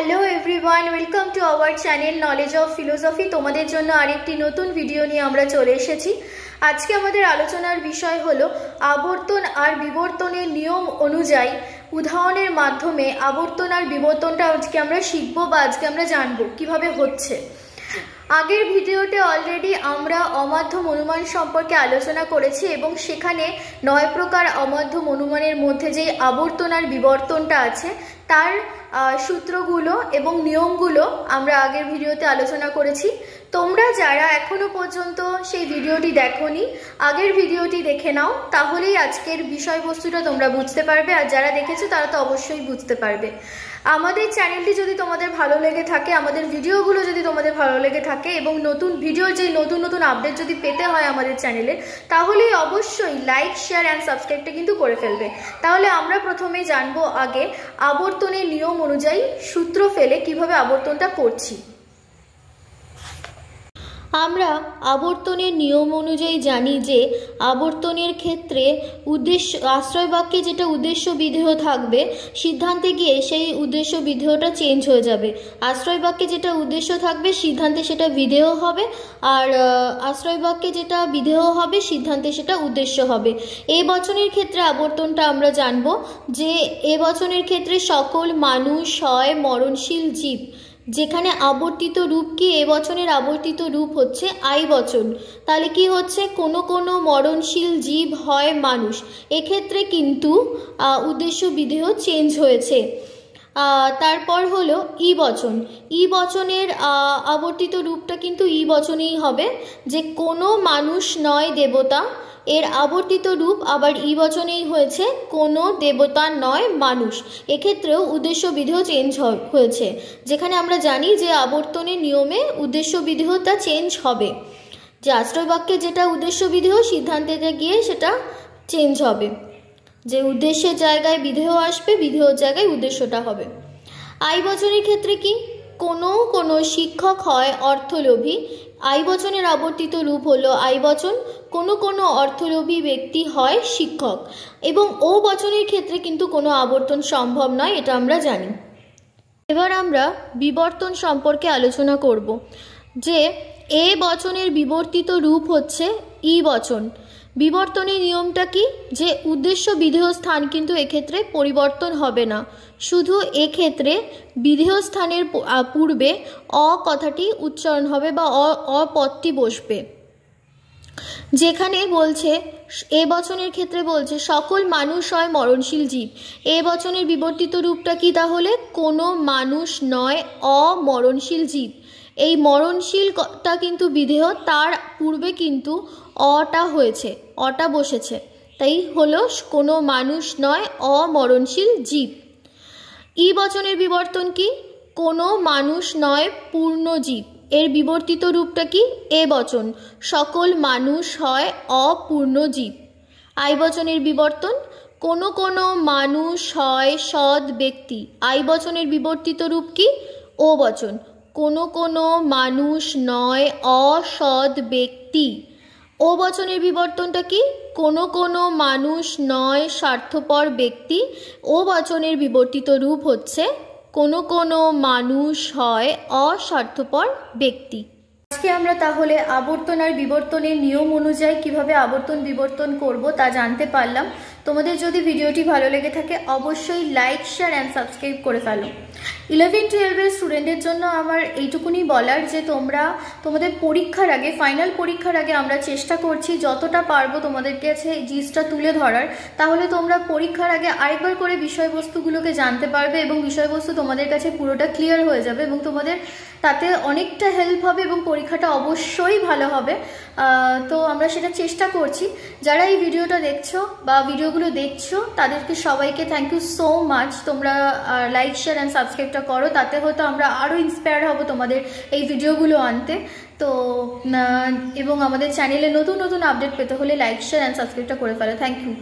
Hello everyone, welcome to our channel knowledge of philosophy. তোমাদের জন্য আরেকটি নতুন ভিডিও নিয়ে আমরা চলে এসেছি। আজকে আমাদের আলোচনার বিষয় হলো আবর্তন আর বিবর্তনের নিয়ম অনুযায়ী উদাহরণের মাধ্যমে আবর্তন আর বিবর্তনটা আজকে আমরা শিখব বা আজকে আমরা জানবো কিভাবে হচ্ছে। আগের ভিডিওতে অলরেডি আমরা অমাধ্যম অনুমান সম্পর্কে আলোচনা করেছি এবং সেখানে 9 প্রকার অমাধ্যম অনুমানের মধ্যে যে আবর্তন আর বিবর্তনটা আছে তার সূত্রগুলো এবং নিয়মগুলো আমরা আগের ভিডিওতে আলোচনা করেছি। তোমরা যারা এখনো পর্যন্ত সেই ভিডিওটি দেখোনি, আগের ভিডিওটি দেখে নাও, তাহলেই আজকের বিষয়বস্তুটা তোমরা বুঝতে পারবে। আর যারা দেখেছো তারা তো অবশ্যই বুঝতে পারবে। আমাদের চ্যানেলটি যদি তোমাদের ভালো লেগে থাকে, আমাদের ভিডিওগুলো যদি তোমাদের ভালো লেগে থাকে এবং নতুন ভিডিওর যে নতুন নতুন আপডেট যদি পেতে হয় আমাদের চ্যানেলে, তাহলেই অবশ্যই লাইক, শেয়ার অ্যান্ড সাবস্ক্রাইবটা কিন্তু করে ফেলবে। তাহলে আমরা প্রথমে জানবো আগে আবর্তনের নিয়ম অনুযায়ী সূত্র ফেলে কিভাবে আবর্তনটা করছি। আমরা আবর্তনের নিয়ম অনুযায়ী জানি যে আবর্তনের ক্ষেত্রে আশ্রয় বাক্যে যেটা উদ্দেশ্য বিধেয় থাকবে, সিদ্ধান্তে গিয়ে সেই উদ্দেশ্য বিধেয়টা চেঞ্জ হয়ে যাবে। আশ্রয় বাক্যে যেটা উদ্দেশ্য থাকবে সিদ্ধান্তে সেটা বিধেয় হবে, আর আশ্রয় বাক্যে যেটা বিধেয় হবে সিদ্ধান্তে সেটা উদ্দেশ্য হবে। এই বচনের ক্ষেত্রে আবর্তনটা আমরা জানব যে এ বচনের ক্ষেত্রে সকল মানুষ হয় মরণশীল জীব, যেখানে আবর্তিত রূপ কি, এ বচনের আবর্তিত রূপ হচ্ছে আই বচন। তাহলে কি হচ্ছে, কোনো কোনো মরণশীল জীব হয় মানুষ। এক্ষেত্রে কিন্তু উদ্দেশ্য বিধেয় চেঞ্জ হয়েছে। তারপর হলো ই বচন। ই বচনের আবর্তিত রূপটা কিন্তু ই বচনেই হবে, যে কোনো মানুষ নয় দেবতা। এর আবর্তিত রূপ আবার ই বচনেই হয়েছে, কোনো দেবতা নয় মানুষ। এক্ষেত্রেও উদ্দেশ্য বিধেয় চেঞ্জ হয়েছে, যেখানে আমরা জানি যে আবর্তনের নিয়মে উদ্দেশ্য বিধেয়টা চেঞ্জ হবে। যে আশ্রয় বাক্যে যেটা উদ্দেশ্য বিধেয়, সিদ্ধান্তে গিয়ে সেটা চেঞ্জ হবে। যে উদ্দেশ্যের জায়গায় বিধেয় আসবে, বিধেয়র জায়গায় উদ্দেশ্যটা হবে। আই বচনের ক্ষেত্রে কি, কোনো কোনো শিক্ষক হয় অর্থলোভী। আই বচনের আবর্তিত রূপ হলো আই বচন। কোনো কোনো অর্থলোভী ব্যক্তি হয় শিক্ষক। এবং ও বচনের ক্ষেত্রে কিন্তু কোনো আবর্তন সম্ভব নয়, এটা আমরা জানি। এবার আমরা বিবর্তন সম্পর্কে আলোচনা করব। যে এ বচনের বিবর্তিত রূপ হচ্ছে ই বচন। বিবর্তনের নিয়মটা কি, যে উদ্দেশ্য বিধেয় স্থান কিন্তু এক্ষেত্রে পরিবর্তন হবে না। শুধু এক্ষেত্রে বিধেয় স্থানের পূর্বে অ কথাটি উচ্চারণ হবে বা অ পদটি বসবে। যেখানে বলছে এ বচনের ক্ষেত্রে বলছে সকল মানুষ হয় মরণশীল জীব। এ বচনের বিবর্তিত রূপটা কি তাহলে, কোনো মানুষ নয় অমরণশীল জীব। এই মরণশীলটা কিন্তু বিধেয়, তার পূর্বে কিন্তু অটা হয়েছে, অটা বসেছে, তাই হলো কোনো মানুষ নয় অমরণশীল জীব। ই বচনের বিবর্তন কি, কোনো মানুষ নয় পূর্ণ জীব। এর বিবর্তিত রূপটা কি, এ বচন, সকল মানুষ হয় অপূর্ণ জীব। আই বচনের বিবর্তন, কোনো কোনো মানুষ হয় সৎ ব্যক্তি। আই বচনের বিবর্তিত রূপ কি, ও বচন, কোনো কোনো মানুষ নয় অসৎ ব্যক্তি। ও বচনের বিবর্তনটা কি, কোনো কোনো মানুষ নয় স্বার্থপর ব্যক্তি। ও বচনের বিবর্তিত রূপ হচ্ছে কোনো কোনো মানুষ হয় অস্বার্থপর ব্যক্তি। আজকে আমরা তাহলে আবর্তন আর বিবর্তনের নিয়ম অনুযায়ী কিভাবে আবর্তন বিবর্তন করব তা জানতে পারলাম। তোমাদের যদি ভিডিওটি ভালো লেগে থাকে অবশ্যই লাইক, শেয়ার অ্যান্ড সাবস্ক্রাইব করে ফেলো। 11-12 স্টুডেন্টদের জন্য আমার এইটুকুনি বলার যে তোমরা তোমাদের পরীক্ষার আগে, ফাইনাল পরীক্ষার আগে আমরা চেষ্টা করছি যতটা পারবো তোমাদের কাছে জিনিসটা তুলে ধরার। তাহলে তোমরা পরীক্ষার আগে আরেকবার করে বিষয়বস্তুগুলোকে জানতে পারবে এবং বিষয়বস্তু তোমাদের কাছে পুরোটা ক্লিয়ার হয়ে যাবে এবং তোমাদের তাতে অনেকটা হেল্প হবে এবং পরীক্ষাটা অবশ্যই ভালো হবে। তো আমরা সেটা চেষ্টা করছি। যারা এই ভিডিওটা দেখছো বা ভিডিওগুলো দেখছো তাদেরকে সবাইকে থ্যাংক ইউ সো মাচ। তোমরা লাইক, শেয়ার অ্যান্ড সাবস্ক্রাইবটা করো, তাতে হয়তো আমরা আরও ইন্সপায়ার হব তোমাদের এই ভিডিওগুলো আনতে। তো এবং আমাদের চ্যানেলে নতুন নতুন আপডেট পেতে হলে লাইক, শেয়ার অ্যান্ড সাবস্ক্রাইবটা করে ফেলো। Thank you.